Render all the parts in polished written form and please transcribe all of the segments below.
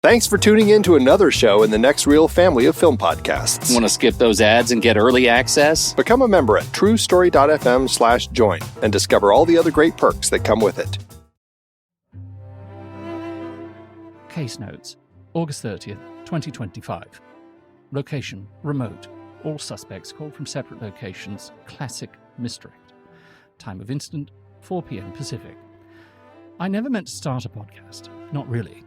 Thanks for tuning in to another show in the Next Reel family of film podcasts. Want to skip those ads and get early access? Become a member at truestory.fm/join and discover all the other great perks that come with it. Case notes, August 30th, 2025. Location, remote. All suspects called from separate locations. Classic misdirect. Time of incident, 4 p.m. Pacific. I never meant to start a podcast. Not really.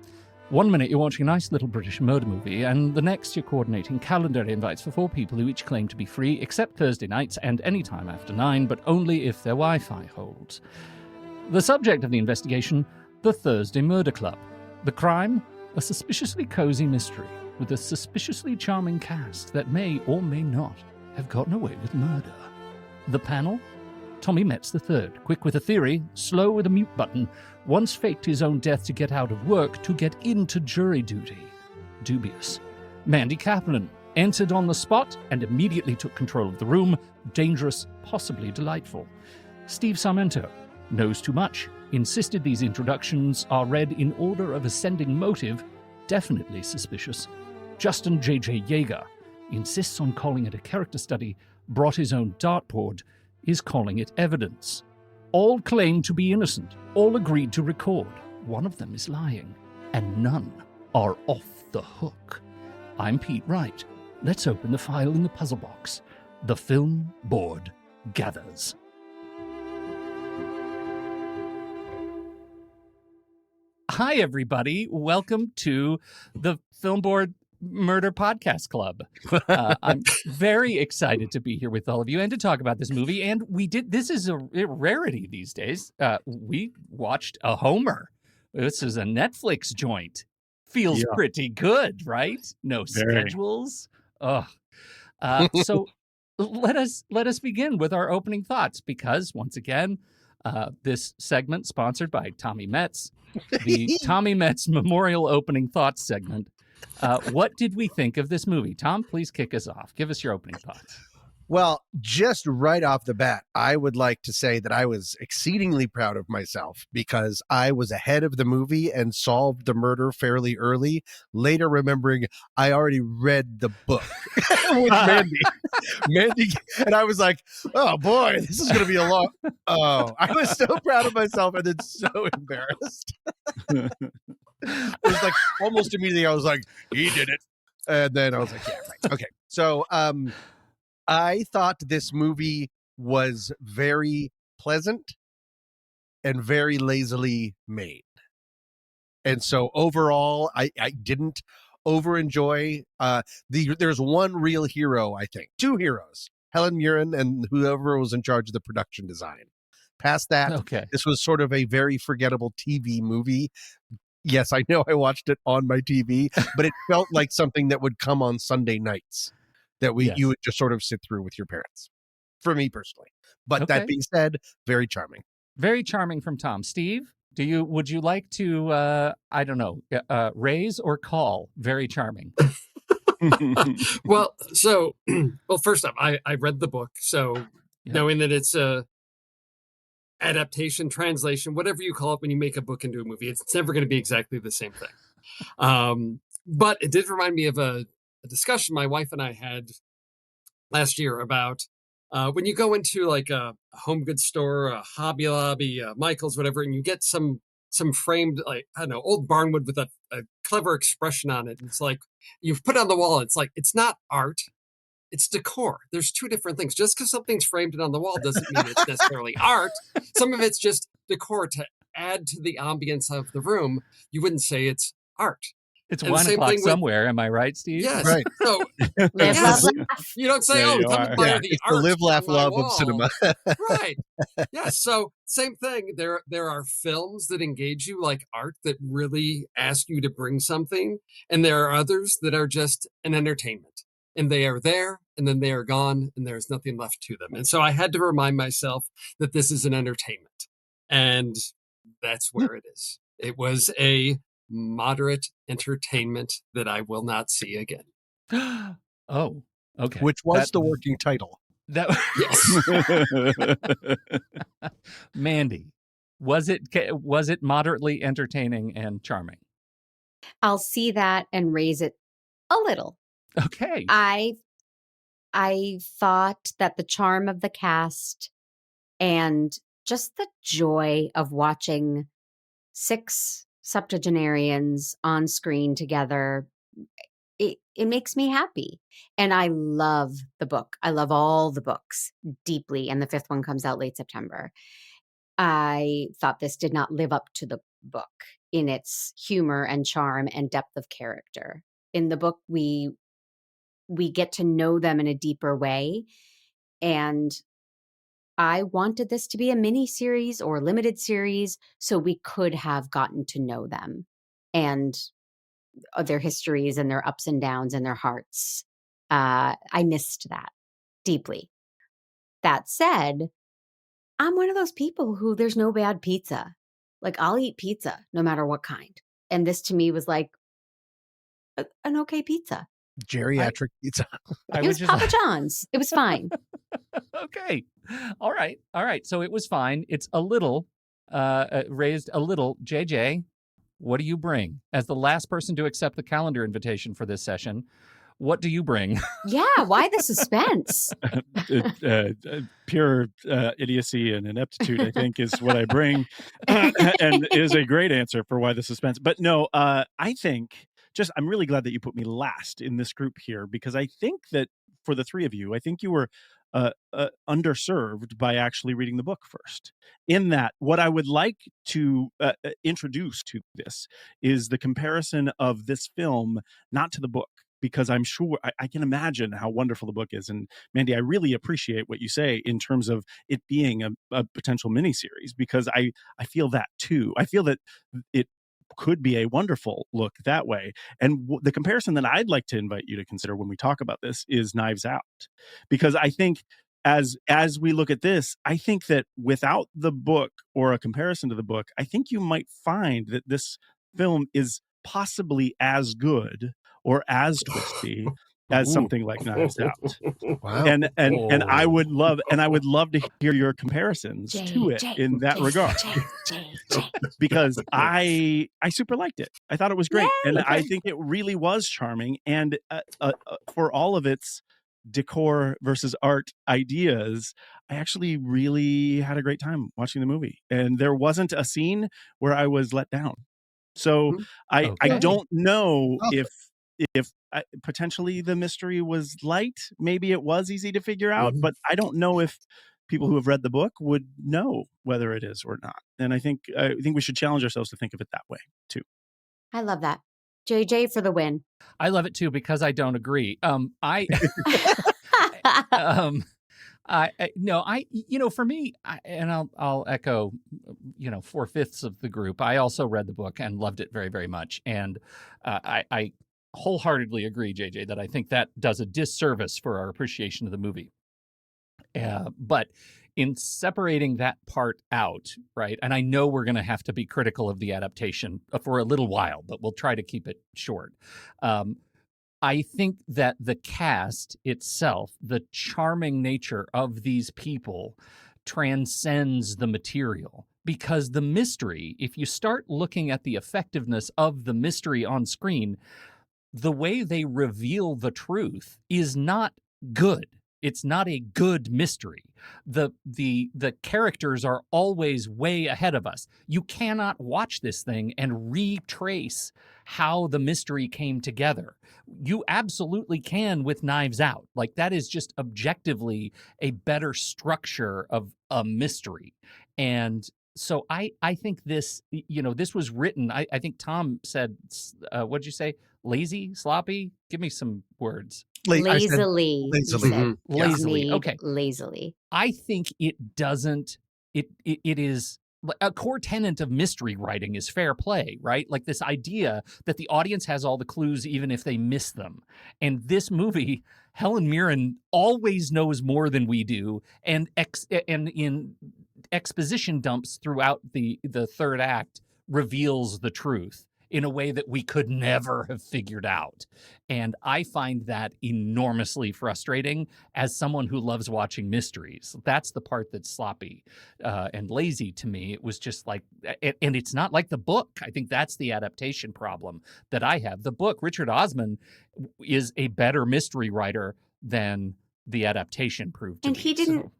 1 minute you're watching a nice little British murder movie, and the next you're coordinating calendar invites for 4 people who each claim to be free, except Thursday nights and any time after 9, but only if their Wi-Fi holds. The subject of the investigation, the Thursday Murder Club. The crime, a suspiciously cozy mystery with a suspiciously charming cast that may or may not have gotten away with murder. The panel? Tommy Metz III, quick with a theory, slow with a mute button, once faked his own death to get out of work to get into jury duty. Dubious. Mandy Kaplan, entered on the spot and immediately took control of the room, dangerous, possibly delightful. Steve Sarmento, knows too much, insisted these introductions are read in order of ascending motive, definitely suspicious. Justin J.J. Jaeger, insists on calling it a character study, brought his own dartboard, is calling it evidence. All claim to be innocent, all agreed to record. One of them is lying, and none are off the hook. I'm Pete Wright. Let's open the file in the puzzle box. The film board gathers. Hi, everybody. Welcome to the Film Board Murder Podcast Club. I'm very excited to be here with all of you and to talk about this movie. And this is a rarity these days. We watched a Homer. This is a Netflix joint. Feels pretty good, right? No schedules. Ugh. So let us begin with our opening thoughts, because once again, this segment sponsored by Tommy Metz, the Tommy Metz Memorial Opening Thoughts segment. What did we think of this movie? Tom, please kick us off. Give us your opening thoughts. Well, just right off the bat, I would like to say that I was exceedingly proud of myself because I was ahead of the movie and solved the murder fairly early, later remembering I already read the book with Mandy. And I was like, oh boy, this is going to be a long... Oh, I was so proud of myself and then so embarrassed. It was like almost immediately I was like, he did it. And then I was like, yeah, right. Okay. So, I thought this movie was very pleasant and very lazily made. And so overall, I didn't over-enjoy. There's one real hero, I think. Two heroes, Helen Mirren and whoever was in charge of the production design. Past that, This was sort of a very forgettable TV movie. Yes, I know I watched it on my TV, but it felt like something that would come on Sunday nights. That you would just sort of sit through with your parents, for me personally. But that being said, very charming. Very charming from Tom. Steve, would you like to, raise or call very charming? Well, first off, I read the book. So knowing that it's a adaptation, translation, whatever you call it when you make a book into a movie, it's never going to be exactly the same thing. But it did remind me of a discussion my wife and I had last year about when you go into like a home goods store, a Hobby Lobby, Michael's, whatever, and you get some framed, like, I don't know, old barnwood with a clever expression on it. And it's like, you've put it on the wall. It's like, it's not art, it's decor. There's two different things. Just because something's framed and on the wall doesn't mean it's necessarily art. Some of it's just decor to add to the ambience of the room. You wouldn't say it's art. It's 1 o'clock somewhere. Am I right, Steve? Yes. Right. So you don't say, come admire the art. The live, laugh, love of cinema. Right. Yes. So same thing. There are films that engage you like art that really ask you to bring something. And there are others that are just an entertainment. And they are there and then they are gone and there's nothing left to them. And so I had to remind myself that this is an entertainment. And that's where it is. It was a moderate entertainment that I will not see again. Oh, okay. Which was the working title. Yes. Mandy, was it moderately entertaining and charming? I'll see that and raise it a little. Okay. I thought that the charm of the cast and just the joy of watching 6 septuagenarians on screen together, it makes me happy. And I love the book. I love all the books deeply, and the 5th one comes out late September. I thought this did not live up to the book in its humor and charm and depth of character. In the book, we get to know them in a deeper way, and I wanted this to be a mini series or limited series so we could have gotten to know them and their histories and their ups and downs and their hearts. I missed that deeply. That said, I'm one of those people who there's no bad pizza. Like, I'll eat pizza no matter what kind. And this to me was like an okay pizza. Geriatric pizza. It was Papa John's. It was fine. Okay. All right. So it was fine. It's a little raised a little. JJ, what do you bring? As the last person to accept the calendar invitation for this session, what do you bring? Yeah, why the suspense? Pure idiocy and ineptitude, I think, is what I bring, and is a great answer for why the suspense. But no, I think I'm really glad that you put me last in this group here, because I think that for the three of you, I think you were underserved by actually reading the book first. In that, what I would like to introduce to this is the comparison of this film, not to the book, because I'm sure I can imagine how wonderful the book is. And Mandy, I really appreciate what you say in terms of it being a potential miniseries, because I feel that too. I feel that it could be a wonderful look that way. And the comparison that I'd like to invite you to consider when we talk about this is Knives Out, because I think as we look at this, I think that without the book or a comparison to the book, I think you might find that this film is possibly as good or as twisty as something like Knives Out. Wow. And I would love to hear your comparisons to it in that regard. Because I super liked it. I thought it was great. Yay! And I think it really was charming. And for all of its decor versus art ideas, I actually really had a great time watching the movie. And there wasn't a scene where I was let down. So I don't know if potentially the mystery was light. Maybe it was easy to figure out, but I don't know if people who have read the book would know whether it is or not. And I think we should challenge ourselves to think of it that way too. I love that. JJ for the win. I love it too, because I don't agree. For me, I'll echo, 4/5 of the group. I also read the book and loved it very, very much. And I wholeheartedly agree, JJ, that I think that does a disservice for our appreciation of the movie. But in separating that part out, right, and I know we're going to have to be critical of the adaptation for a little while, but we'll try to keep it short. I think that the cast itself, the charming nature of these people, transcends the material. Because the mystery, if you start looking at the effectiveness of the mystery on screen, the way they reveal the truth is not good. It's not a good mystery. The characters are always way ahead of us. You cannot watch this thing and retrace how the mystery came together. You absolutely can with Knives Out. Like, that is just objectively a better structure of a mystery. And so I think this, this was written, I think Tom said, what'd you say? Lazy, sloppy? Give me some words. Lazily. Lazily. Okay. Lazily. I think it doesn't, it is, a core tenet of mystery writing is fair play, right? Like this idea that the audience has all the clues even if they miss them. And this movie, Helen Mirren always knows more than we do, and in exposition dumps throughout the third act reveals the truth. in a way that we could never have figured out. And I find that enormously frustrating as someone who loves watching mysteries. That's the part that's sloppy and lazy to me. It was just like, and it's not like the book. I think that's the adaptation problem that I have. The book, Richard Osman is a better mystery writer than the adaptation proved to and be. he didn't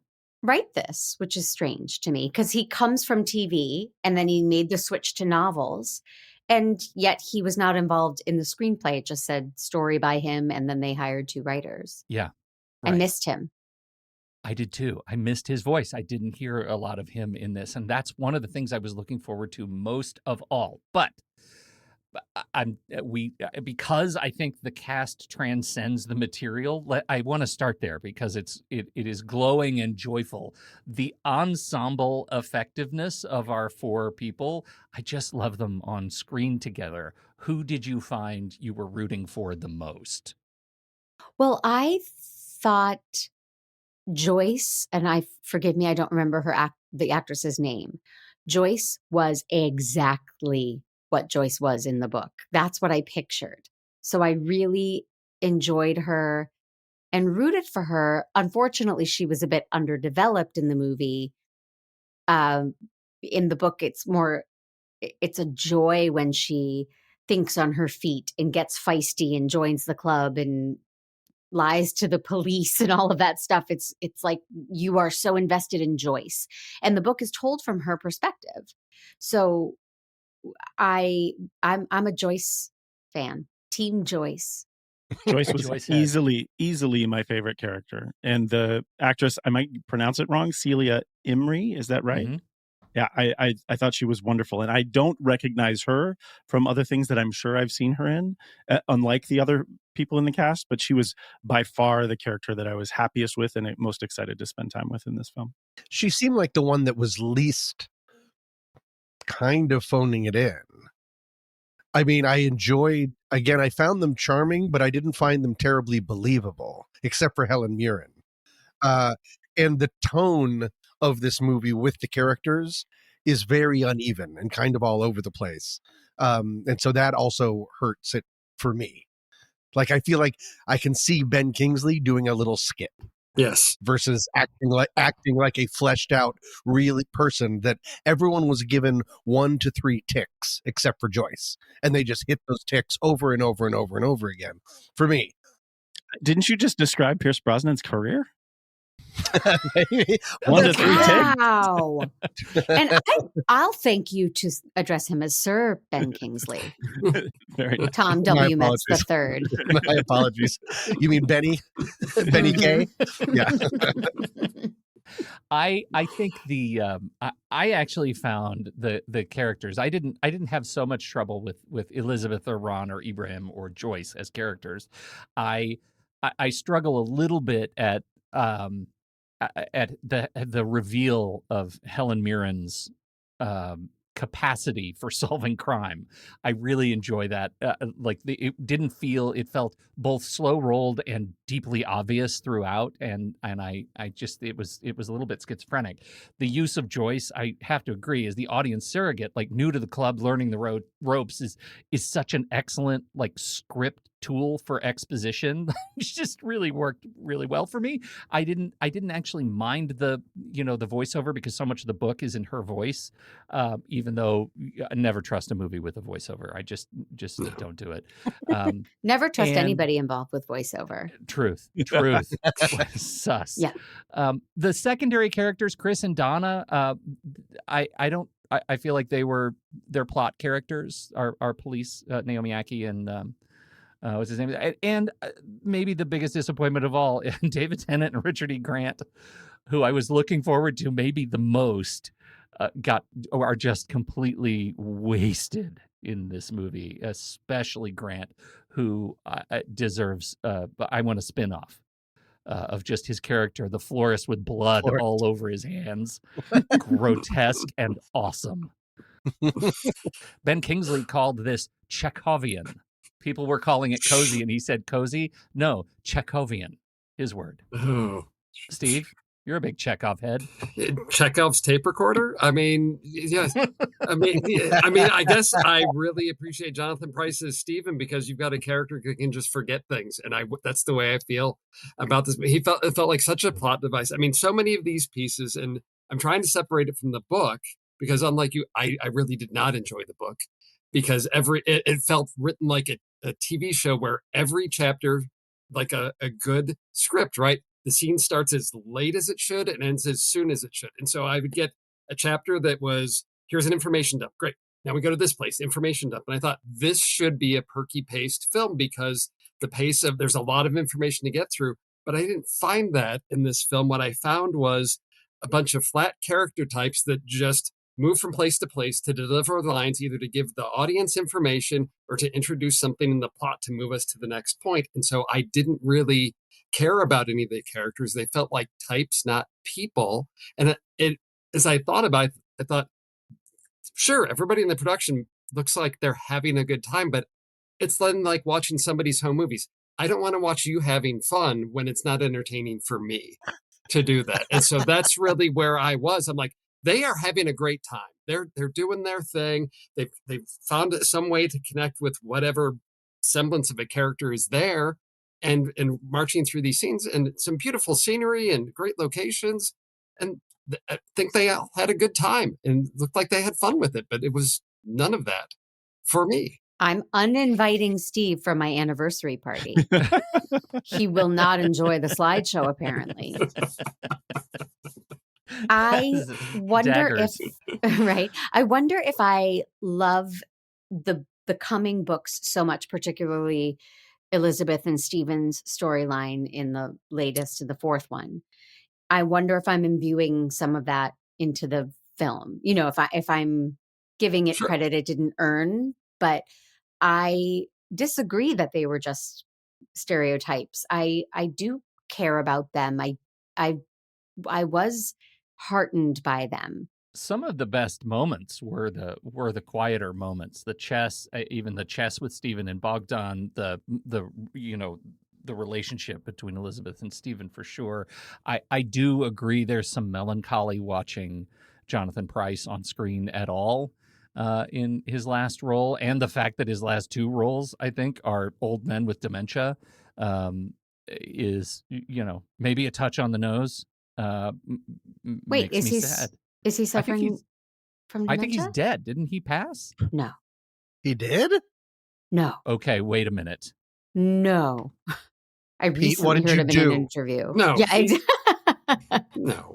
write this, which is strange to me, because he comes from TV and then he made the switch to novels, and yet he was not involved in the screenplay. It just said story by him, and then they hired 2 writers. Yeah, I right. missed him. I did too. I missed his voice. I didn't hear a lot of him in this, and that's one of the things I was looking forward to most of all. But because I think the cast transcends the material. I want to start there because it is glowing and joyful. The ensemble effectiveness of our 4 people, I just love them on screen together. Who did you find you were rooting for the most? Well, I thought Joyce, and forgive me, I don't remember the actress's name. Joyce was exactly what Joyce was in the book. That's what I pictured. So I really enjoyed her and rooted for her. Unfortunately, she was a bit underdeveloped in the movie. In the book, it's a joy when she thinks on her feet and gets feisty and joins the club and lies to the police and all of that stuff. It's like you are so invested in Joyce, and the book is told from her perspective. So I'm a Joyce fan. Team Joyce. Joyce was easily my favorite character, and the actress, I might pronounce it wrong, Celia Imrie, is that right? Mm-hmm. Yeah, I thought she was wonderful, and I don't recognize her from other things that I'm sure I've seen her in, unlike the other people in the cast, but she was by far the character that I was happiest with and most excited to spend time with in this film. She seemed like the one that was least kind of phoning it in. I mean, I found them charming, but I didn't find them terribly believable, except for Helen Mirren. And the tone of this movie with the characters is very uneven and kind of all over the place. And so that also hurts it for me. Like, I feel like I can see Ben Kingsley doing a little skit. Yes. Versus acting like a fleshed out real person that everyone was given 1 to 3 ticks except for Joyce, and they just hit those ticks over and over and over and over again. For me, didn't you just describe Pierce Brosnan's career? 1 to 3 ticks. Wow. And I'll thank you to address him as Sir Ben Kingsley. Very nice. Tom W. Metz III. My apologies. You mean Benny? Benny K? Yeah. I think I actually found the characters. I didn't have so much trouble with Elizabeth or Ron or Ibrahim or Joyce as characters. I struggle a little bit at the reveal of Helen Mirren's capacity for solving crime. I really enjoy that. It felt both slow rolled and deeply obvious throughout. And I just, it was a little bit schizophrenic. The use of Joyce, I have to agree, is the audience surrogate, like new to the club, learning the ropes is such an excellent like script tool for exposition. It just really worked really well for me. I didn't actually mind the voiceover because so much of the book is in her voice. Even though I never trust a movie with a voiceover. I just don't do it. Never trust anybody involved with voiceover. Truth. Sus. Yeah. The secondary characters, Chris and Donna, I feel like they're plot characters, our police, Naomi Aki and what's his name? And maybe the biggest disappointment of all, David Tennant and Richard E. Grant, who I was looking forward to maybe the most, are just completely wasted in this movie, especially Grant, who deserves, I want a spin-off of just his character, the florist with blood all over his hands. Grotesque and awesome. Ben Kingsley called this Chekhovian. People were calling it cozy, and he said cozy. No, Chekhovian, his word. Oh. Steve? You're a big Chekhov head. Chekhov's tape recorder. I mean, yes. I guess I really appreciate Jonathan Pryce's Stephen because you've got a character who can just forget things, and that's the way I feel about this. It felt like such a plot device. I mean, so many of these pieces, and I'm trying to separate it from the book because, unlike you, I really did not enjoy the book because it felt written like a TV show where every chapter, like a good script, right? The scene starts as late as it should and ends as soon as it should. And so I would get a chapter that was, here's an information dump. Great. Now we go to this place, information dump. And I thought this should be a perky paced film because there's a lot of information to get through. But I didn't find that in this film. What I found was a bunch of flat character types that just move from place to place to deliver lines, either to give the audience information or to introduce something in the plot to move us to the next point. And so I didn't really care about any of the characters. They felt like types, not people. And as I thought about it, I thought, sure, everybody in the production looks like they're having a good time, but it's then like watching somebody's home movies. I don't want to watch you having fun when it's not entertaining for me to do that. And so that's really where I was. I'm like, they are having a great time. They're doing their thing. They've found some way to connect with whatever semblance of a character is there, and marching through these scenes and some beautiful scenery and great locations. And I think they all had a good time and looked like they had fun with it, but it was none of that for me. I'm uninviting Steve for my anniversary party. He will not enjoy the slideshow, apparently. I wonder I wonder if I love the coming books so much, particularly Elizabeth and Stephen's storyline in the latest, the fourth one. I wonder if I'm imbuing some of that into the film. You know, if I'm giving it credit it didn't earn, but I disagree that they were just stereotypes. I do care about them. I was heartened by them. Some of the best moments were the quieter moments. The chess, even the chess with Stephen and Bogdan, the relationship between Elizabeth and Stephen for sure. I do agree there's some melancholy watching Jonathan Pryce on screen at all in his last role, and the fact that his last two roles, I think, are old men with dementia is, maybe a touch on the nose. Wait, makes me sad. Is he suffering from dementia? I think he's dead. Didn't he pass? No. He did? No. Okay, wait a minute. No. I recently heard him in an interview. No. Yeah. No.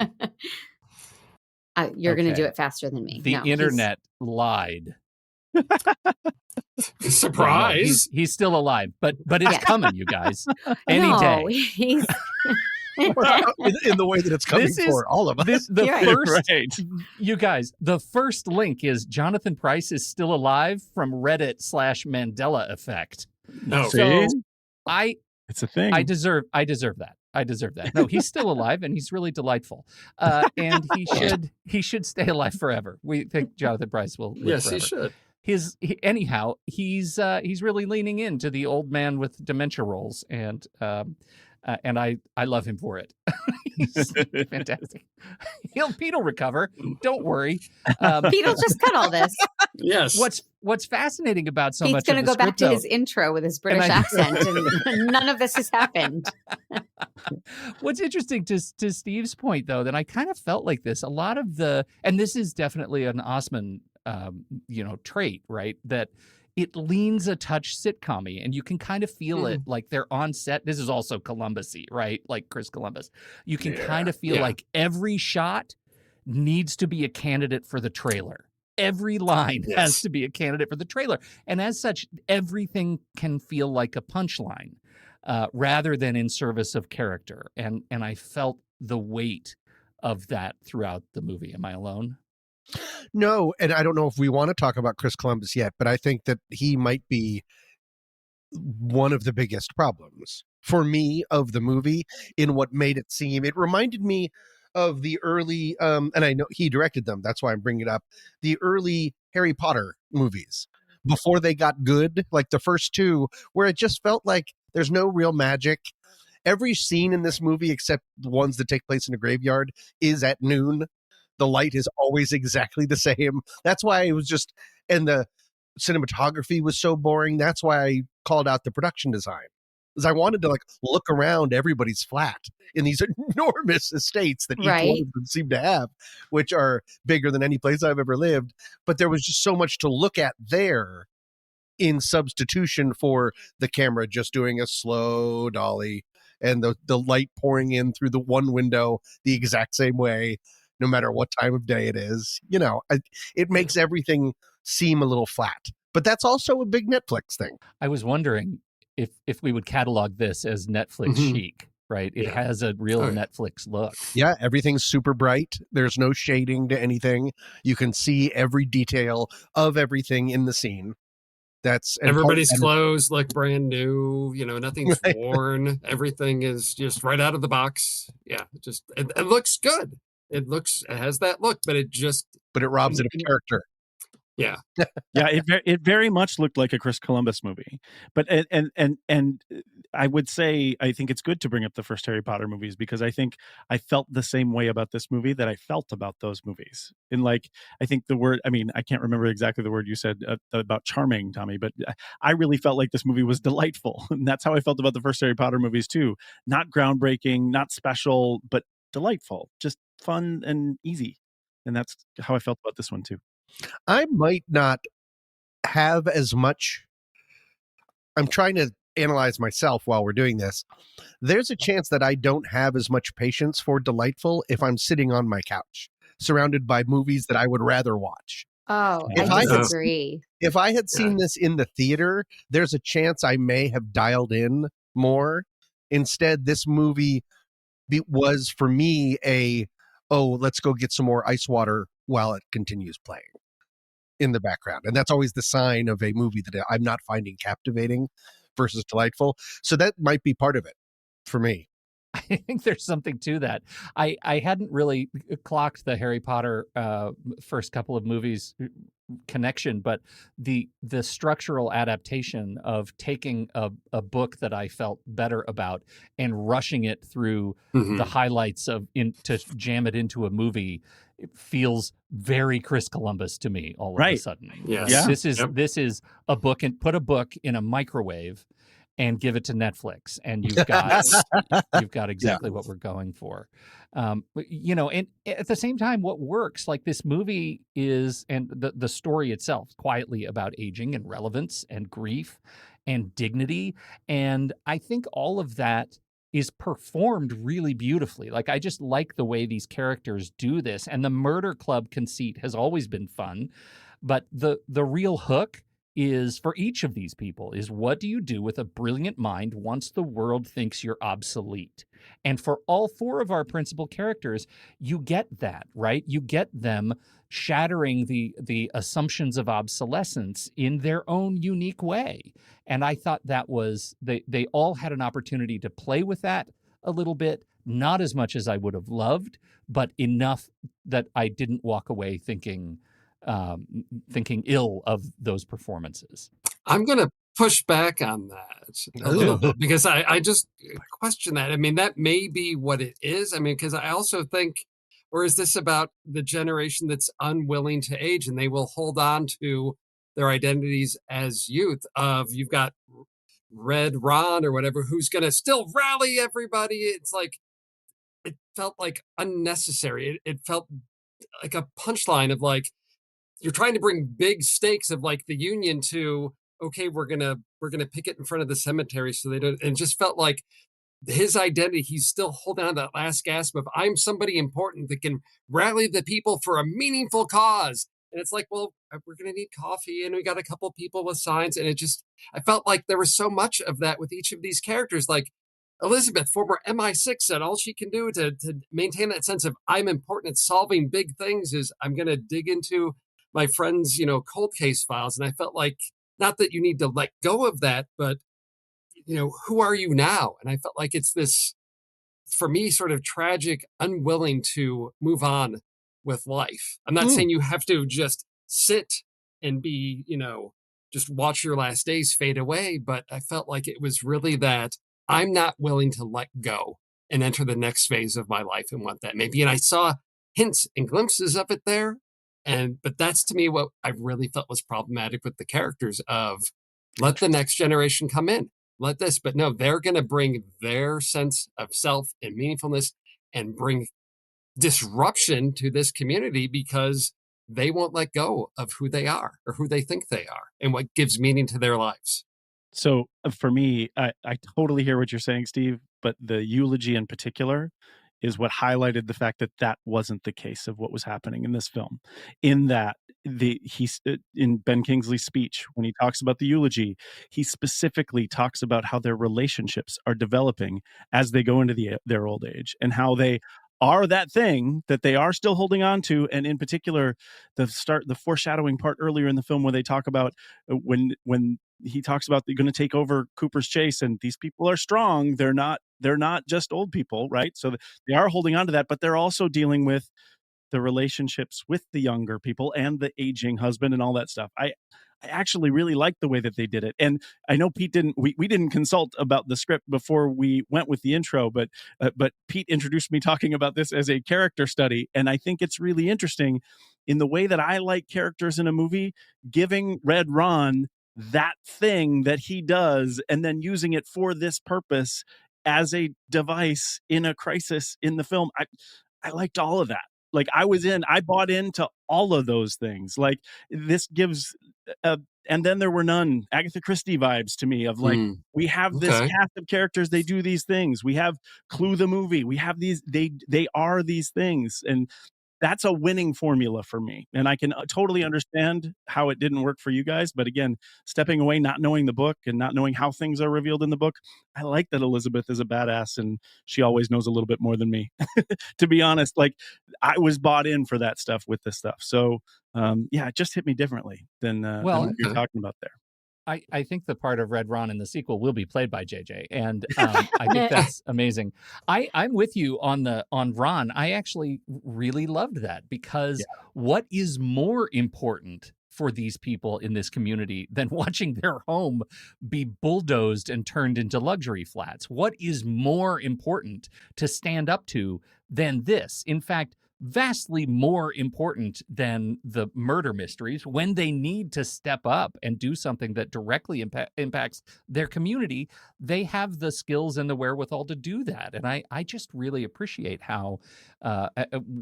You're going to do it faster than me. The internet lied. Surprise. No, he's still alive, but it's coming, you guys. Any day. He's... in the way that it's coming for all of us. You guys, the first link is Jonathan Pryce is still alive from Reddit /Mandela effect. No. So it's a thing. I deserve that. No, he's still alive and he's really delightful. And he should stay alive forever. We think Jonathan Pryce will live forever. He should. Anyhow, he's really leaning into the old man with dementia roles, and I love him for it. He's fantastic. Pete'll recover. Don't worry. Pete'll just cut all this. Yes. What's fascinating about so Pete's much going to go back to though, his intro with his British accent, and none of this has happened. What's interesting to Steve's point, though, that I kind of felt like this. A lot of and this is definitely an Osman, trait, right? That it leans a touch sitcom-y, and you can kind of feel it like they're on set. This is also Columbus-y, right? Like Chris Columbus. You can kind of feel like every shot needs to be a candidate for the trailer. Every line has to be a candidate for the trailer. And as such, everything can feel like a punchline rather than in service of character. And I felt the weight of that throughout the movie. Am I alone? No, and I don't know if we want to talk about Chris Columbus yet, but I think that he might be one of the biggest problems for me of the movie in what made it seem. It reminded me of the early, and I know he directed them, that's why I'm bringing it up, the early Harry Potter movies before they got good, like the first two, where it just felt like there's no real magic. every scene in this movie, except the ones that take place in a graveyard, is at noon. The light is always exactly the same. That's why it was just, and the cinematography was so boring. That's why I called out the production design, because I wanted to like look around everybody's flat in these enormous estates that each one Right. of them seem to have, which are bigger than any place I've ever lived. But there was just so much to look at there in substitution for the camera just doing a slow dolly and the light pouring in through the one window the exact same way, no matter what time of day it is. It makes everything seem a little flat. But that's also a big Netflix thing. I was wondering if we would catalog this as Netflix chic, right? It has a real Netflix look. Yeah, everything's super bright. There's no shading to anything. You can see every detail of everything in the scene. Everybody's clothes look brand new. Nothing's worn. Everything is just right out of the box. Yeah, it looks good. It has that look, but it robs it of character. Yeah. Yeah, it very much looked like a Chris Columbus movie. But and I would say I think it's good to bring up the first Harry Potter movies, because I think I felt the same way about this movie that I felt about those movies. And I think I can't remember exactly the word you said about charming, Tommy, but I really felt like this movie was delightful. And that's how I felt about the first Harry Potter movies too. Not groundbreaking, not special, but delightful, just fun and easy. And that's how I felt about this one too. I might not have as much. I'm trying to analyze myself while we're doing this. There's a chance that I don't have as much patience for delightful if I'm sitting on my couch, surrounded by movies that I would rather watch. Oh, I disagree. If I had seen this in the theater, there's a chance I may have dialed in more. Instead, this movie was for me let's go get some more ice water while it continues playing in the background. And that's always the sign of a movie that I'm not finding captivating versus delightful. So that might be part of it for me. I think there's something to that. I hadn't really clocked the Harry Potter first couple of movies connection, but the structural adaptation of taking a book that I felt better about and rushing it through the highlights to jam it into a movie, it feels very Chris Columbus to me all of a sudden. Yes. Yeah. This is a book, and put a book in a microwave and give it to Netflix, and you've got exactly what we're going for. And at the same time, what works, like this movie is, and the story itself, quietly about aging and relevance and grief and dignity, and I think all of that is performed really beautifully. Like, I just like the way these characters do this, and the murder club conceit has always been fun, but the real hook is, for each of these people, is what do you do with a brilliant mind once the world thinks you're obsolete? And for all four of our principal characters, you get that, right? You get them shattering the assumptions of obsolescence in their own unique way. And I thought that was, they all had an opportunity to play with that a little bit, not as much as I would have loved, but enough that I didn't walk away thinking ill of those performances. I'm going to push back on that a little bit, because I just question that. I mean, that may be what it is. I mean, because I also think, or is this about the generation that's unwilling to age, and they will hold on to their identities as youth? You've got Red Ron or whatever, who's going to still rally everybody. It's like, it felt like unnecessary. It felt like a punchline of like, you're trying to bring big stakes of like the Union to, okay, we're gonna picket in front of the cemetery so they don't, and just felt like his identity, he's still holding on to that last gasp of, I'm somebody important that can rally the people for a meaningful cause. And it's like, well, we're gonna need coffee, and we got a couple people with signs, and I felt like there was so much of that with each of these characters. Like Elizabeth, former MI6, and all she can do to maintain that sense of I'm important at solving big things is I'm gonna dig into my friend's, cold case files. And I felt like, not that you need to let go of that, but, who are you now? And I felt like it's this, for me, sort of tragic, unwilling to move on with life. I'm not saying you have to just sit and be, just watch your last days fade away, but I felt like it was really that I'm not willing to let go and enter the next phase of my life and want that maybe. And I saw hints and glimpses of it there. But that's to me what I really felt was problematic with the characters of let the next generation come in, let this, but no, they're going to bring their sense of self and meaningfulness and bring disruption to this community because they won't let go of who they are or who they think they are and what gives meaning to their lives. So for me, I totally hear what you're saying, Steve, but the eulogy in particular is what highlighted the fact that that wasn't the case of what was happening in this film. In that in Ben Kingsley's speech, when he talks about the eulogy, he specifically talks about how their relationships are developing as they go into their old age, and how they are that thing that they are still holding on to. And in particular, the foreshadowing part earlier in the film where they talk about when he talks about they're going to take over Cooper's Chase, and these people are strong. They're not just old people, right? So they are holding on to that, but they're also dealing with the relationships with the younger people and the aging husband and all that stuff. I actually really liked the way that they did it. And I know Pete didn't, we didn't consult about the script before we went with the intro, but Pete introduced me talking about this as a character study. And I think it's really interesting in the way that I like characters in a movie, giving Red Ron that thing that he does and then using it for this purpose as a device in a crisis in the film. I liked all of that. Like I bought into all of those things. Like this gives, and then there were none Agatha Christie vibes to me of like, we have this cast of characters. They do these things. We have Clue the movie. We have these, they are these things. And that's a winning formula for me. And I can totally understand how it didn't work for you guys. But again, stepping away, not knowing the book and not knowing how things are revealed in the book, I like that Elizabeth is a badass and she always knows a little bit more than me. To be honest, like I was bought in for that stuff with this stuff. So yeah, it just hit me differently than what you're talking about there. I think the part of Red Ron in the sequel will be played by JJ, and I think that's amazing. I'm with you on Ron. I actually really loved that because what is more important for these people in this community than watching their home be bulldozed and turned into luxury flats? What is more important to stand up to than this? In fact, vastly more important than the murder mysteries when they need to step up and do something that directly impacts their community. They have the skills and the wherewithal to do that. And I just really appreciate how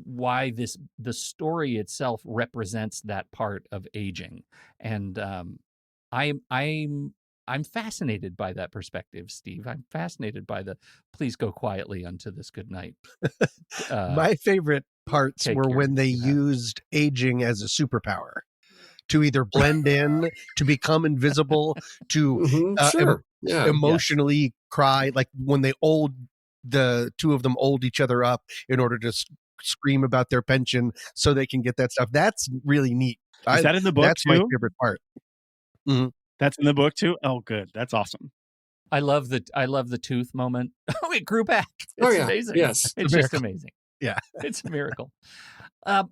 why the story itself represents that part of aging. And I'm fascinated by that perspective, Steve. I'm fascinated by the please go quietly unto this good night. My favorite parts were when they used aging as a superpower to either blend in, to become invisible, to emotionally cry, like when the two of them old each other up in order to scream about their pension so they can get that stuff. That's really neat. Is that in the book That's too? my favorite part. Mm-hmm. That's in the book too? Oh, good. That's awesome. I love the tooth moment. Oh, it grew back. It's amazing. Yes. It's just amazing. Yeah. It's a miracle. I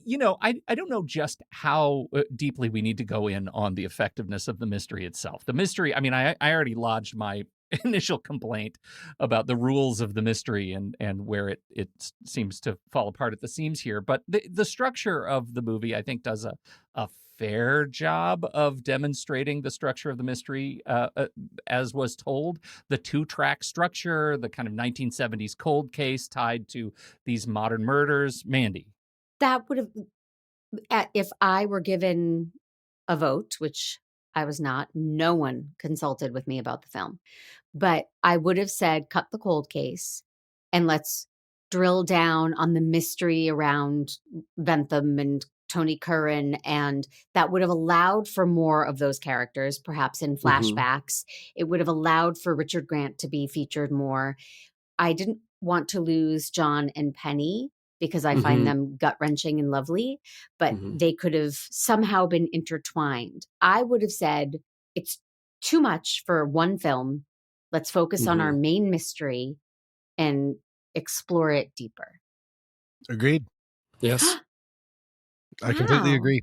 don't know just how deeply we need to go in on the effectiveness of the mystery itself. The mystery, I mean, I already lodged my initial complaint about the rules of the mystery and where it seems to fall apart at the seams here. But the structure of the movie, I think, does a fair job of demonstrating the structure of the mystery as was told. The 2-track structure, the kind of 1970s cold case tied to these modern murders. Mandy. That would have, if I were given a vote, which I was not, no one consulted with me about the film, but I would have said, cut the cold case and let's drill down on the mystery around Bentham and Tony Curran, and that would have allowed for more of those characters, perhaps in flashbacks. It would have allowed for Richard Grant to be featured more. I didn't want to lose John and Penny because I find them gut-wrenching and lovely, but they could have somehow been intertwined. I would have said, it's too much for one film. Let's focus on our main mystery and explore it deeper. Agreed. Yes. I completely agree.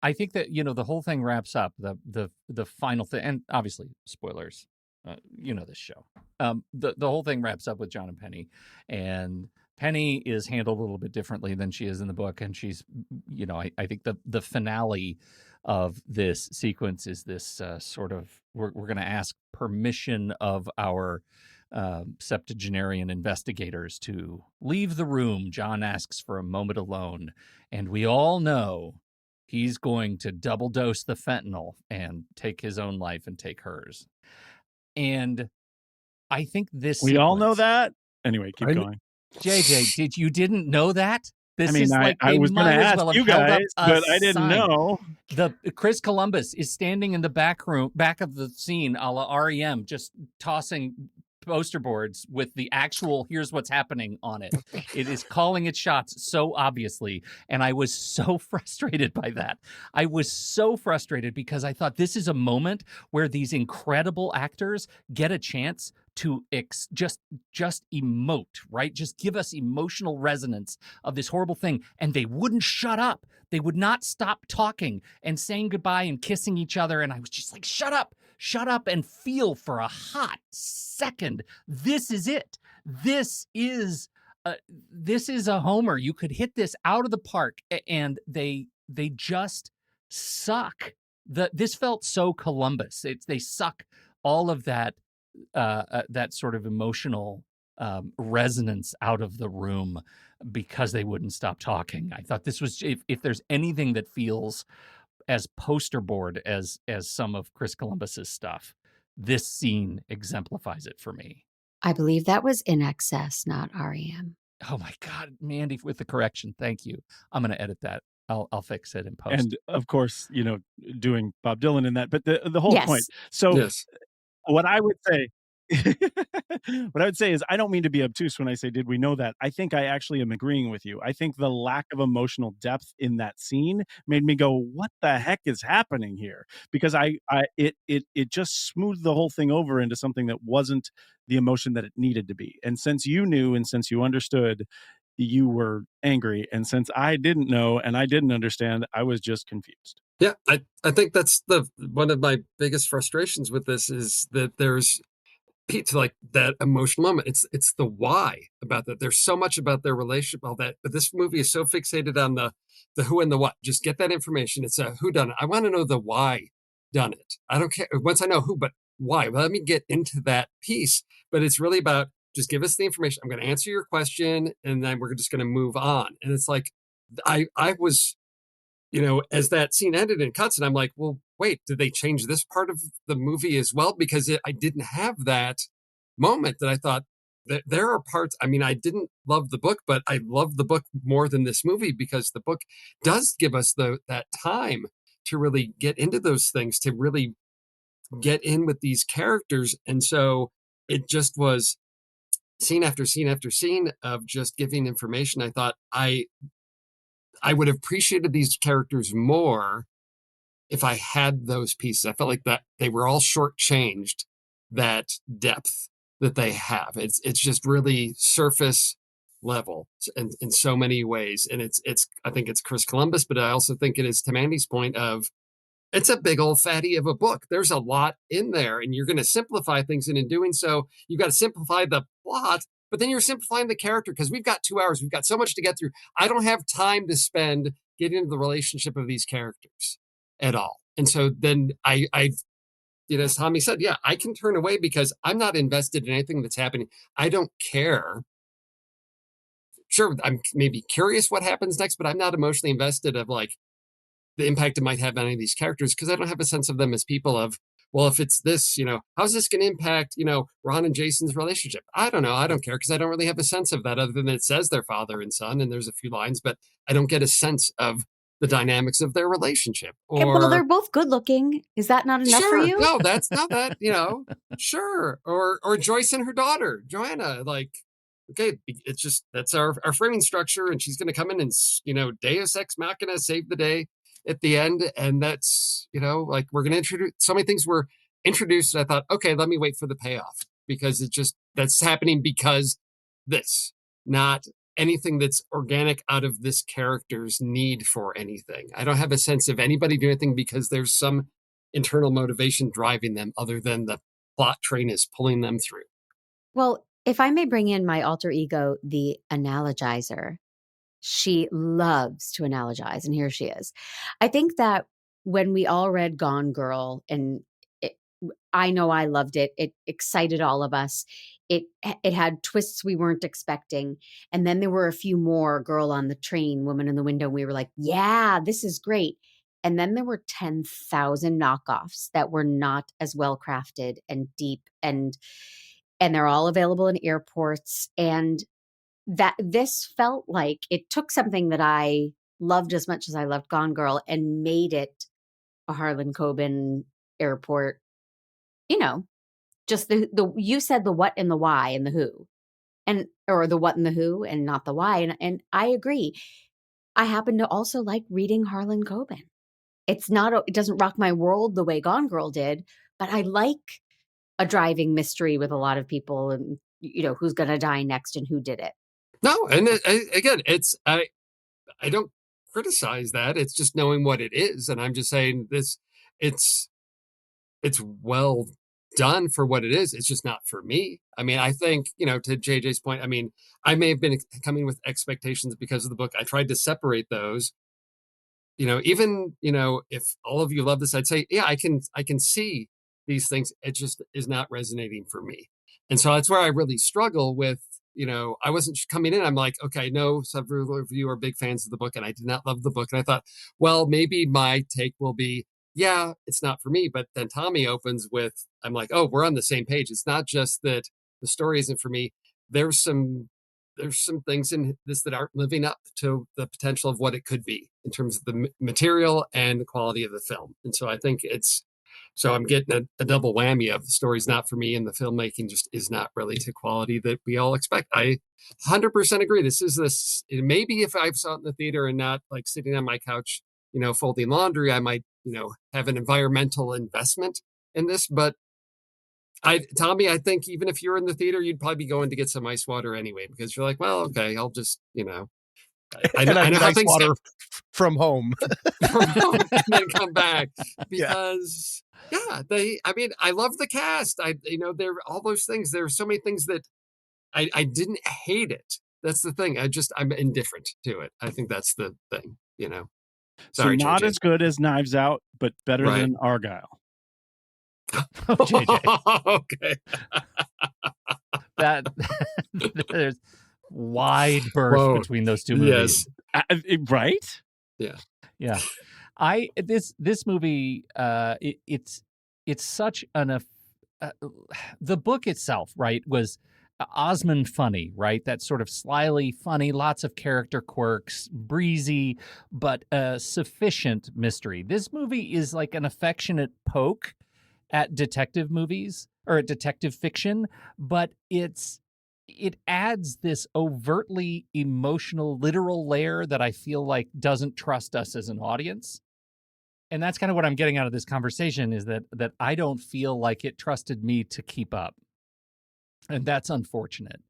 I think that, the whole thing wraps up the final thing, and obviously spoilers you know this show. The whole thing wraps up with John and Penny, and Penny is handled a little bit differently than she is in the book, and she's, you know, I think the finale of this sequence is this sort of we're going to ask permission of our septuagenarian investigators to leave the room. John asks for a moment alone, and we all know he's going to double dose the fentanyl and take his own life and take hers. And I think this we all know that. Anyway, keep going. JJ, didn't know that? This I mean, I was going to ask you guys, but I didn't know. The Chris Columbus is standing in the back of the scene, a la REM, just tossing poster boards with the actual "here's what's happening" on it. It is calling its shots so obviously, and I was so frustrated by that. I was so frustrated because I thought this is a moment where these incredible actors get a chance to just emote, right? Just give us emotional resonance of this horrible thing, and they wouldn't shut up. They would not stop talking and saying goodbye and kissing each other, and I was just like, shut up and feel for a hot second. This is it. This is a homer. You could hit this out of the park, and they just suck. This felt so Columbus. They suck all of that sort of emotional resonance out of the room because they wouldn't stop talking. I thought this was, if there's anything that feels as poster board as some of Chris Columbus's stuff, this scene exemplifies it for me. I believe that was In Excess, not REM. Oh my God, Mandy, with the correction. Thank you. I'm going to edit that. I'll fix it in post. And of course, you know, doing Bob Dylan in that, but the whole point. So what I would say, is I don't mean to be obtuse when I say, did we know that? I think I actually am agreeing with you. I think the lack of emotional depth in that scene made me go, what the heck is happening here? Because it just smoothed the whole thing over into something that wasn't the emotion that it needed to be. And since you knew, and since you understood, you were angry. And since I didn't know and I didn't understand, I was just confused. Yeah, I think that's one of my biggest frustrations with this is that there's like that emotional moment. It's the why about that. There's so much about their relationship, all that, but this movie is so fixated on the who and the what. Just get that information. It's a who done it. I want to know the why done it. I don't care once I know who, but why. Well, let me get into that piece. But it's really about just give us the information. I'm going to answer your question, and then we're just going to move on. And it's like I was, you know, as that scene ended in cuts, and I'm like, well, wait, did they change this part of the movie as well? Because I didn't have that moment that I thought that there are parts. I mean, I didn't love the book, but I love the book more than this movie because the book does give us that time to really get into those things, to really get in with these characters. And so it just was scene after scene after scene of just giving information. I thought I would have appreciated these characters more if I had those pieces. I felt like that they were all shortchanged that depth that they have. It's just really surface level in so many ways. And I think it's Chris Columbus, but I also think it is, to Mandy's point, of it's a big old fatty of a book. There's a lot in there, and you're going to simplify things. And in doing so, you've got to simplify the plot, but then you're simplifying the character because we've got 2 hours. We've got so much to get through. I don't have time to spend getting into the relationship of these characters at all. And so then I you know, as Tommy said, yeah, I can turn away because I'm not invested in anything that's happening. I don't care. Sure, I'm maybe curious what happens next, but I'm not emotionally invested of like the impact it might have on any of these characters because I don't have a sense of them as people of, well, if it's this, you know, how's this going to impact, you know, Ron and Jason's relationship? I don't know. I don't care because I don't really have a sense of that other than it says they're father and son and there's a few lines, but I don't get a sense of the dynamics of their relationship. Or, well, they're both good looking. Is that not enough for you? No, that's not that, you know, sure. Or Joyce and her daughter, Joanna, like, okay, it's just, that's our framing structure. And she's going to come in and, you know, Deus Ex Machina, save the day at the end. And that's, you know, like we're going to introduce, so many things were introduced. And I thought, okay, let me wait for the payoff because it just, that's happening because this, not anything that's organic out of this character's need for anything. I don't have a sense of anybody doing anything because there's some internal motivation driving them other than the plot train is pulling them through. Well, if I may bring in my alter ego, the analogizer, she loves to analogize, and here she is. I think that when we all read Gone Girl, and I know I loved it. It excited all of us. It had twists we weren't expecting, and then there were a few more. Girl on the Train, Woman in the Window. We were like, "Yeah, this is great." And then there were 10,000 knockoffs that were not as well crafted and deep, and they're all available in airports. And that this felt like it took something that I loved as much as I loved Gone Girl and made it a Harlan Coben airport. You know, just the you said the what and the why and the who, and or the what and the who and not the why. And I agree. I happen to also like reading Harlan Coben. It doesn't rock my world the way Gone Girl did, but I like a driving mystery with a lot of people, and who's going to die next and who did it. No, and again, I don't criticize that. It's just knowing what it is, and I'm just saying this. It's well done for what it is. It's just not for me. I mean, I think, to JJ's point, I mean, I may have been coming with expectations because of the book. I tried to separate those. Even, if all of you love this, I'd say, yeah, I can see these things. It just is not resonating for me. And so that's where I really struggle with, I wasn't coming in. I'm like, okay, no, several of you are big fans of the book, and I did not love the book. And I thought, well, maybe my take will be, yeah, it's not for me. But then Tommy opens with, I'm like, oh, we're on the same page. It's not just that the story isn't for me. There's some things in this that aren't living up to the potential of what it could be in terms of the material and the quality of the film. And so I think I'm getting a double whammy of the story's not for me, and the filmmaking just is not really to quality that we all expect. I 100% agree. Maybe if I saw it in the theater and not like sitting on my couch, folding laundry, I might, have an environmental investment in this. But Tommy, I think even if you're in the theater, you'd probably be going to get some ice water anyway, because you're like, well, okay, I'll just, I know how things water from home. and then come back because I love the cast. There are all those things. There are so many things that I didn't hate it. That's the thing. I'm indifferent to it. I think that's the thing, Sorry, so not JJ. as good as Knives Out, but better than Argyle. JJ. Okay. That there's wide berth between those two movies. Yes. Right? Yeah. This movie, it's such an the book itself, right, was Osman funny, right? That sort of slyly funny, lots of character quirks, breezy, but sufficient mystery. This movie is like an affectionate poke at detective movies or at detective fiction, but it adds this overtly emotional, literal layer that I feel like doesn't trust us as an audience. And that's kind of what I'm getting out of this conversation, is that I don't feel like it trusted me to keep up. And that's unfortunate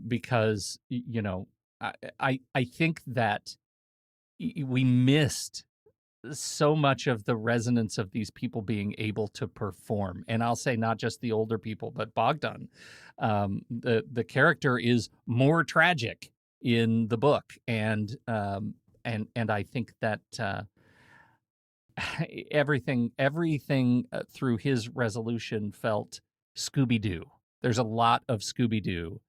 because, I think that we missed so much of the resonance of these people being able to perform. And I'll say not just the older people, but Bogdan. The character is more tragic in the book. And I think that everything through his resolution felt Scooby-Doo. There's a lot of Scooby-Doo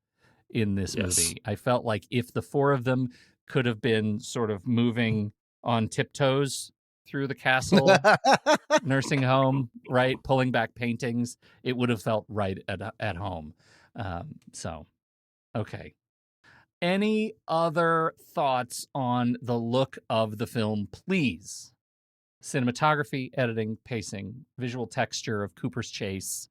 in this movie. I felt like if the four of them could have been sort of moving on tiptoes through the castle nursing home, right, pulling back paintings, it would have felt right at home. Okay. Any other thoughts on the look of the film, please? Cinematography, editing, pacing, visual texture of Cooper's Chase.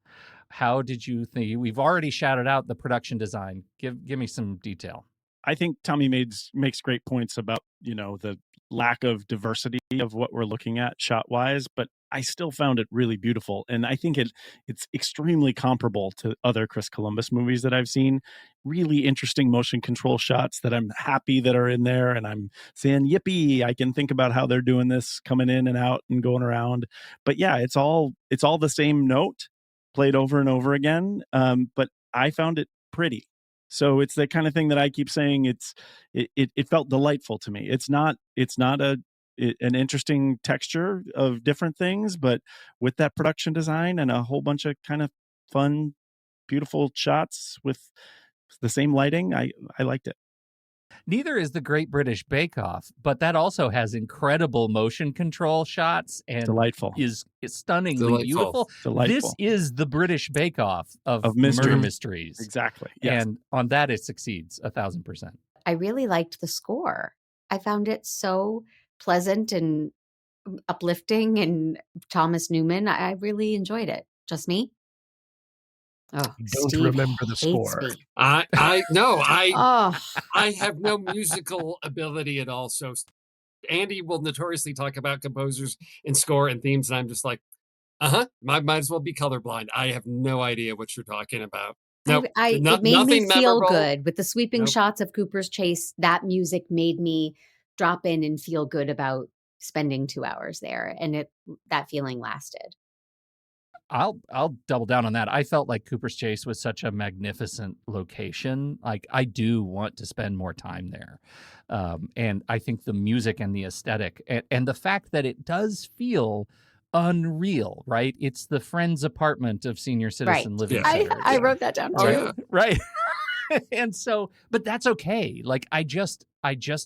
How did you think? We've already shouted out the production design. Give me some detail. I think Tommy makes great points about, the lack of diversity of what we're looking at shot-wise, but I still found it really beautiful. And I think it's extremely comparable to other Chris Columbus movies that I've seen. Really interesting motion control shots that I'm happy that are in there. And I'm saying, yippee, I can think about how they're doing this, coming in and out and going around. But yeah, it's all the same note. played over and over again. But I found it pretty. So it's the kind of thing that I keep saying. It felt delightful to me. It's not an interesting texture of different things, but with that production design and a whole bunch of kind of fun, beautiful shots with the same lighting, I liked it. Neither is the Great British Bake Off, but that also has incredible motion control shots and delightful. Is stunningly beautiful. Delightful. This is the British Bake Off of mystery. murder mysteries. Exactly. Yes. And on that, it succeeds 1,000%. I really liked the score. I found it so pleasant and uplifting, and Thomas Newman, I really enjoyed it. Just me? Oh, Don't Steve remember the hates score. me. I have no musical ability at all. So Andy will notoriously talk about composers and score and themes, and I'm just like, might as well be colorblind. I have no idea what you're talking about. Nope. It made me feel memorable. good with the sweeping Nope. shots of Cooper's Chase. That music made me drop in and feel good about spending 2 hours there, and that feeling lasted. I'll double down on that. I felt like Cooper's Chase was such a magnificent location. Like, I do want to spend more time there. And I think the music and the aesthetic and the fact that it does feel unreal, right? It's the friend's apartment of senior citizen living center. I wrote that down too. Yeah. Right. And so, but that's okay. Like, I just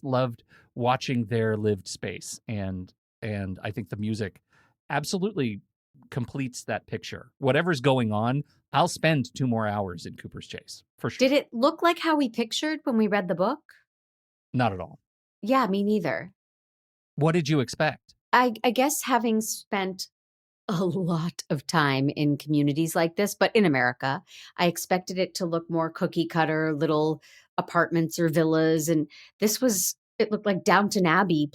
loved watching their lived space. And I think the music absolutely completes that picture. Whatever's going on, I'll spend 2 more hours in Cooper's Chase for sure. Did it look like how we pictured when we read the book? Not at all. Yeah, me neither. What did you expect? I guess having spent a lot of time in communities like this, but in America, I expected it to look more cookie cutter, little apartments or villas. And it looked like Downton Abbey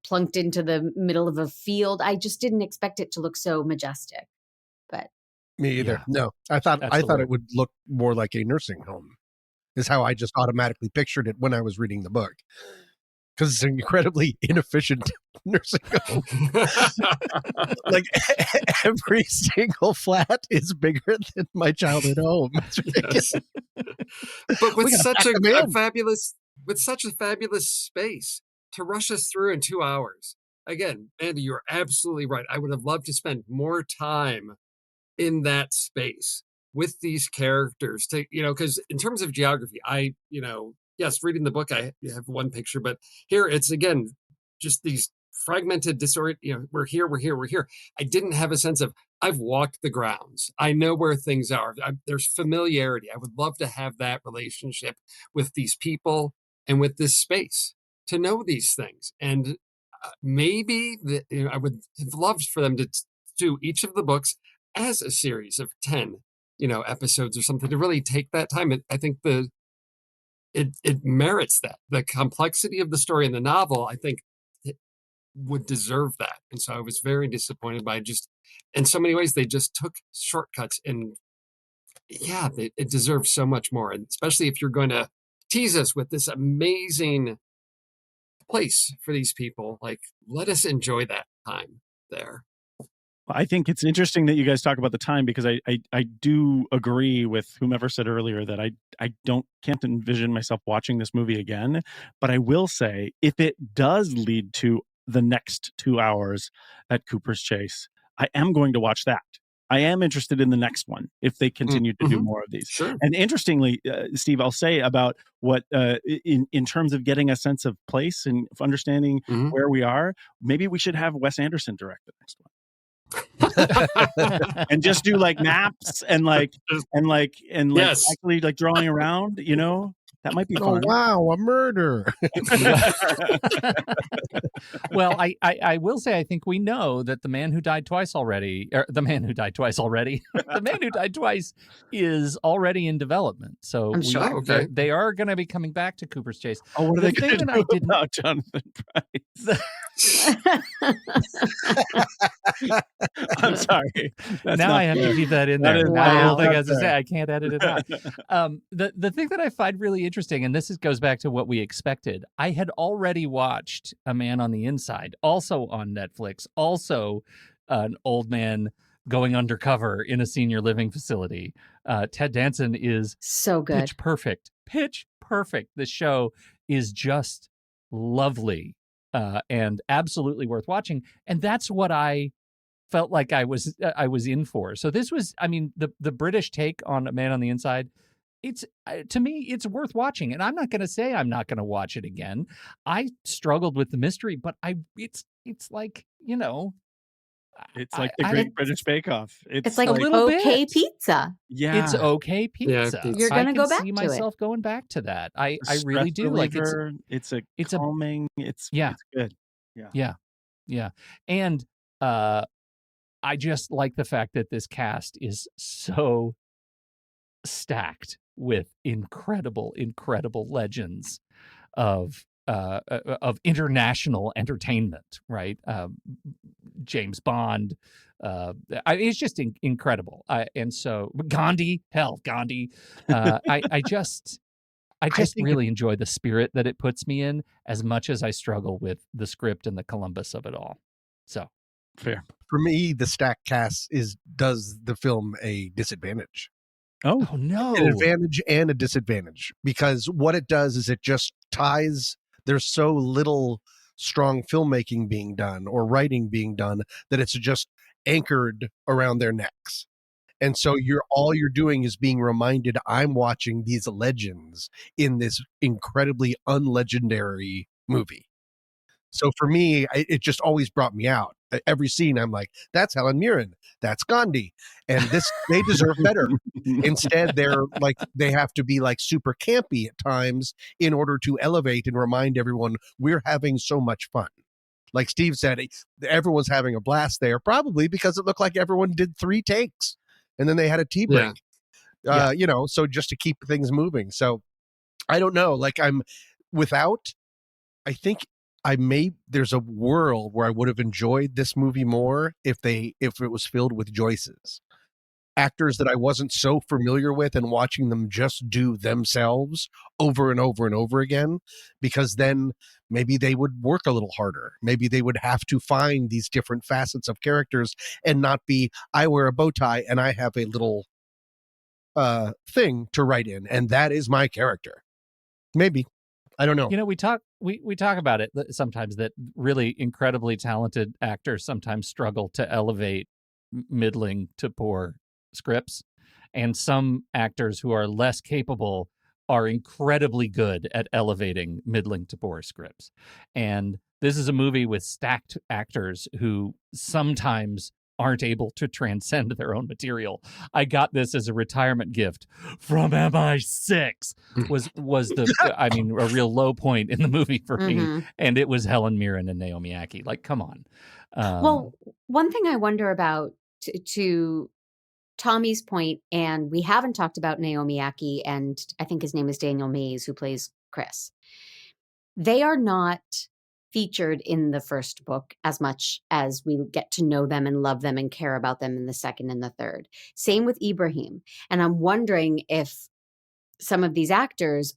plunked into the middle of a field. I just didn't expect it to look so majestic. But me either. Yeah. No, I thought it would look more like a nursing home. Is how I just automatically pictured it when I was reading the book. Because it's an incredibly inefficient nursing home. Like every single flat is bigger than my childhood home. It's ridiculous. Yes. But with such a fabulous space to rush us through in 2 hours. Again, Andy, you're absolutely right. I would have loved to spend more time in that space with these characters to, because in terms of geography, yes, reading the book, I have one picture, but here it's, again, just these fragmented we're here. I didn't have a sense of, I've walked the grounds. I know where things are. There's familiarity. I would love to have that relationship with these people and with this space to know these things. And maybe I would have loved for them to do each of the books as a series of 10, episodes or something, to really take that time. I think it merits that. The complexity of the story in the novel, I think, it would deserve that. And so I was very disappointed by in so many ways, they just took shortcuts, and it deserves so much more. And especially if you're going to tease us with this amazing place for these people, like, let us enjoy that time there. I think it's interesting that you guys talk about the time, because I do agree with whomever said earlier that I can't envision myself watching this movie again. But I will say, if it does lead to the next 2 hours at Cooper's Chase, I am going to watch that. I am interested in the next one if they continue to do more of these. Sure. And interestingly, Steve, I'll say about what in terms of getting a sense of place and understanding where we are, maybe we should have Wes Anderson direct the next one. And just do like maps and yes. actually like drawing around, that might be fun. Oh, wow, a murder. Well, I will say, I think we know that the man who died twice is already in development. So I'm sure. Okay. They are going to be coming back to Cooper's Chase. Oh, what are they going to do about Jonathan Pryce? I'm sorry. Now I have to keep that in there. Wow. I don't think I have to say, I can't edit it out. The thing that I find really interesting, and this goes back to what we expected, I had already watched A Man on the Inside, also on Netflix, also an old man going undercover in a senior living facility. Ted Danson is so good. Pitch perfect. Pitch perfect. The show is just lovely and absolutely worth watching. And that's what I felt like I was in for. So this was, I mean, the British take on A Man on the Inside, it's to me, it's worth watching. And I'm not going to say I'm not going to watch it again. I struggled with the mystery, but it's like, you know, it's like the Great British Bake Off. It's like a little okay bit. pizza. Yeah, it's okay pizza. Yeah, You're going to go back see to myself going back to that. I really do. Reliever, Like it's a it's calming. It's good. Yeah. And I just like the fact that this cast is so stacked with incredible legends of international entertainment, right? James Bond. It's just incredible. And so Gandhi. I just really enjoy the spirit that it puts me in as much as I struggle with the script and the Columbus of it all. So fair. For me, the stacked cast does the film a disadvantage. Oh no. An advantage and a disadvantage, because what it does is it just ties, there's so little strong filmmaking being done or writing being done that it's just anchored around their necks. And so all you're doing is being reminded, I'm watching these legends in this incredibly unlegendary movie. So for me, it just always brought me out. Every scene, I'm like, that's Helen Mirren, that's Gandhi, and they deserve better. Instead, they have to be like super campy at times in order to elevate and remind everyone we're having so much fun. Like Steve said, everyone's having a blast there, probably because it looked like everyone did 3 takes, and then they had a tea break. So just to keep things moving. So I don't know. Like I think there's a world where I would have enjoyed this movie more if it was filled with Joyces, actors that I wasn't so familiar with, and watching them just do themselves over and over and over again, because then maybe they would work a little harder. Maybe they would have to find these different facets of characters and not be, I wear a bow tie and I have a little thing to write in, and that is my character. Maybe. I don't know. You know, we talk about it sometimes, that really incredibly talented actors sometimes struggle to elevate middling to poor scripts, and some actors who are less capable are incredibly good at elevating middling to poor scripts. And this is a movie with stacked actors who sometimes aren't able to transcend their own material. I got this as a retirement gift from MI6. Was the a real low point in the movie for me, and it was Helen Mirren and Naomi Ackie. Like, come on. Well, one thing I wonder about, to Tommy's point, and we haven't talked about Naomi Ackie, and I think his name is Daniel Mays, who plays Chris. They are not featured in the first book as much as we get to know them and love them and care about them in the second and the third. Same with Ibrahim. And I'm wondering if some of these actors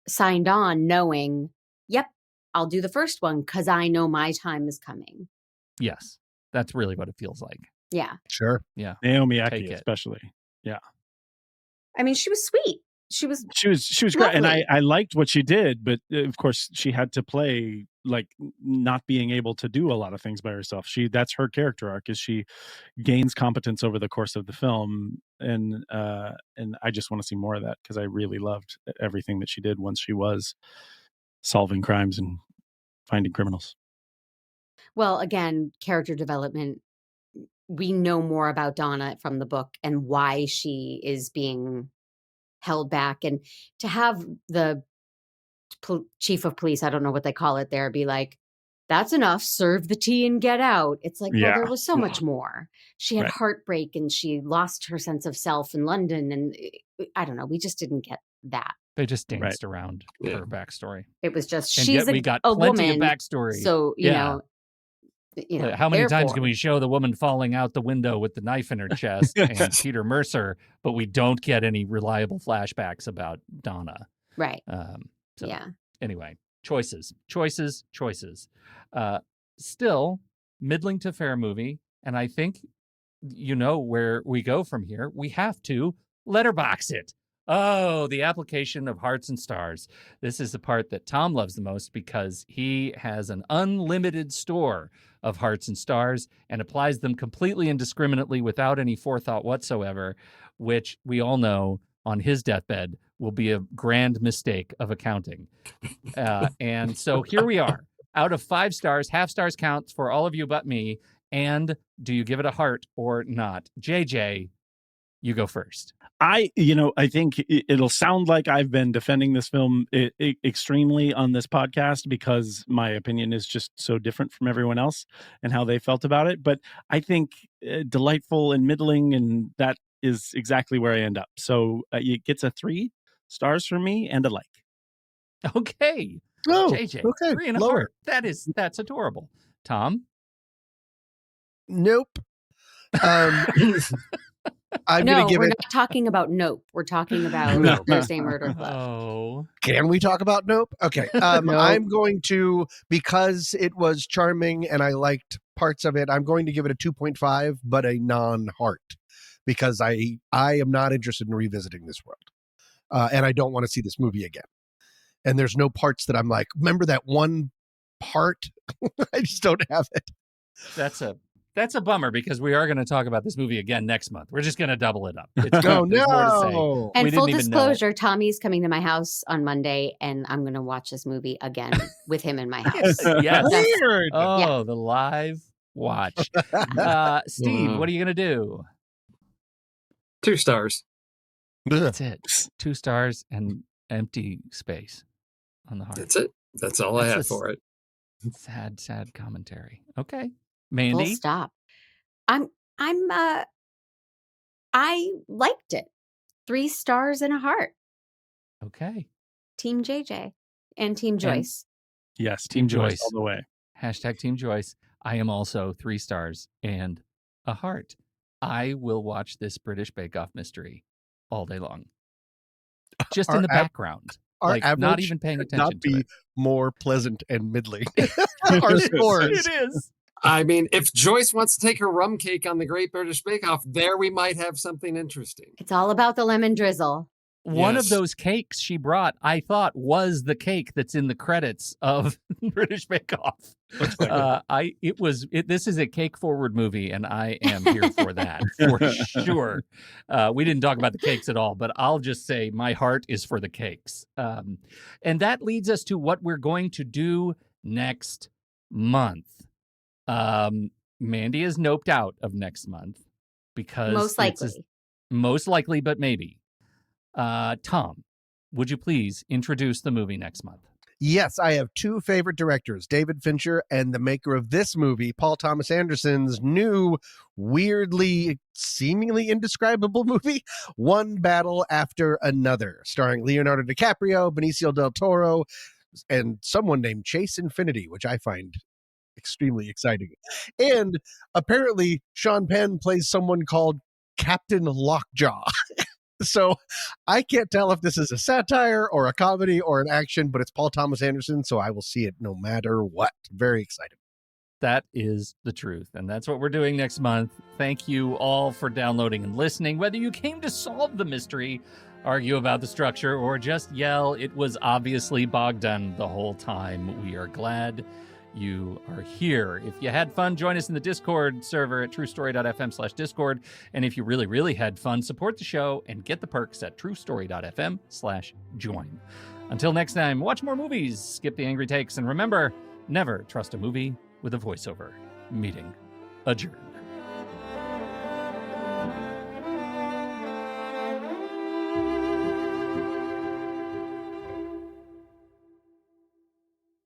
signed on knowing, yep, I'll do the first one because I know my time is coming. Yes, that's really what it feels like. Yeah. Sure. Yeah. Naomi Ackie especially. Yeah. I mean, she was sweet. She was great, and I liked what she did, but of course she had to play like not being able to do a lot of things by herself. That's her character arc, is she gains competence over the course of the film, and I just want to see more of that, because I really loved everything that she did once she was solving crimes and finding criminals. Well, again, character development. We know more about Donna from the book and why she is being held back, and to have the chief of police, I don't know what they call it there, be like, that's enough, serve the tea and get out. It's like, well, there was so much more. She had heartbreak, and she lost her sense of self in London, and I don't know, we just didn't get that. They just danced around her backstory. It was just, and she's we got plenty of backstory. So you know, how many times can we show the woman falling out the window with the knife in her chest and Peter Mercer, but we don't get any reliable flashbacks about Donna? Right. Anyway, choices. Still, middling to fair movie, and I think you know where we go from here. We have to letterbox it. Oh, the application of hearts and stars. This is the part that Tom loves the most because he has an unlimited store of hearts and stars and applies them completely indiscriminately without any forethought whatsoever, which we all know on his deathbed will be a grand mistake of accounting. And so here we are. Out of 5 stars, half stars counts for all of you but me. And do you give it a heart or not? JJ, you go first. I think it'll sound like I've been defending this film extremely on this podcast because my opinion is just so different from everyone else and how they felt about it. But I think delightful and middling, and that is exactly where I end up. So it gets a 3 stars from me and a like. Okay. Oh, JJ, okay. 3 and a Lower. heart. That's adorable. Tom? Nope. I'm No, going to give we're it. not talking about Nope. We're talking about No. Thursday Murder Club. Oh. Can we talk about Nope? Okay. I'm going to, because it was charming and I liked parts of it, I'm going to give it a 2.5, but a non-heart, because I am not interested in revisiting this world. And I don't want to see this movie again. And there's no parts that I'm like, remember that one part? I just don't have it. That's a bummer, because we are going to talk about this movie again next month. We're just going to double it up. It's Oh, there's more to say. no. And We full didn't even know it. disclosure, Tommy's coming to my house on Monday, and I'm going to watch this movie again with him in my house. Yes. Weird. Oh, the live watch. Steve, what are you going to do? 2 stars. That's it. 2 stars and empty space on the heart. That's it. That's all I That's have a for it. Sad commentary. Okay. Full Mandy? stop. I liked it. 3 stars and a heart. Okay. Team JJ and Team Joyce. Yes, Team Team Joyce Joyce. all the way. Hashtag Team Joyce. I am also 3 stars and a heart. I will watch this British Bake Off mystery all day long. Just in the background. Our Like, not average even paying could attention not to be it. more pleasant and middling. Our scores. It is. I mean, if Joyce wants to take her rum cake on the Great British Bake Off, there we might have something interesting. It's all about the lemon drizzle. One of Yes. those cakes she brought, I thought, was the cake that's in the credits of British Bake Off. This is a cake forward movie, and I am here for that for sure. We didn't talk about the cakes at all, but I'll just say my heart is for the cakes. And that leads us to what we're going to do next month. Mandy is noped out of next month because most likely, but maybe. Tom, would you please introduce the movie next month? Yes, I have 2 favorite directors, David Fincher and the maker of this movie, Paul Thomas Anderson's new, weirdly, seemingly indescribable movie, One Battle After Another, starring Leonardo DiCaprio, Benicio del Toro, and someone named Chase Infinity, which I find extremely exciting. And apparently Sean Penn plays someone called Captain Lockjaw. So I can't tell if this is a satire or a comedy or an action, but it's Paul Thomas Anderson, so I will see it no matter what. Very excited. That is the truth, and that's what we're doing next month. Thank you all for downloading and listening. Whether you came to solve the mystery, argue about the structure, or just yell, it was obviously Bogdan the whole time. We are glad you are here. If you had fun, join us in the Discord server at truestory.fm/Discord. And if you really, really had fun, support the show and get the perks at truestory.fm/join. Until next time, watch more movies, skip the angry takes, and remember, never trust a movie with a voiceover. Meeting adjourned.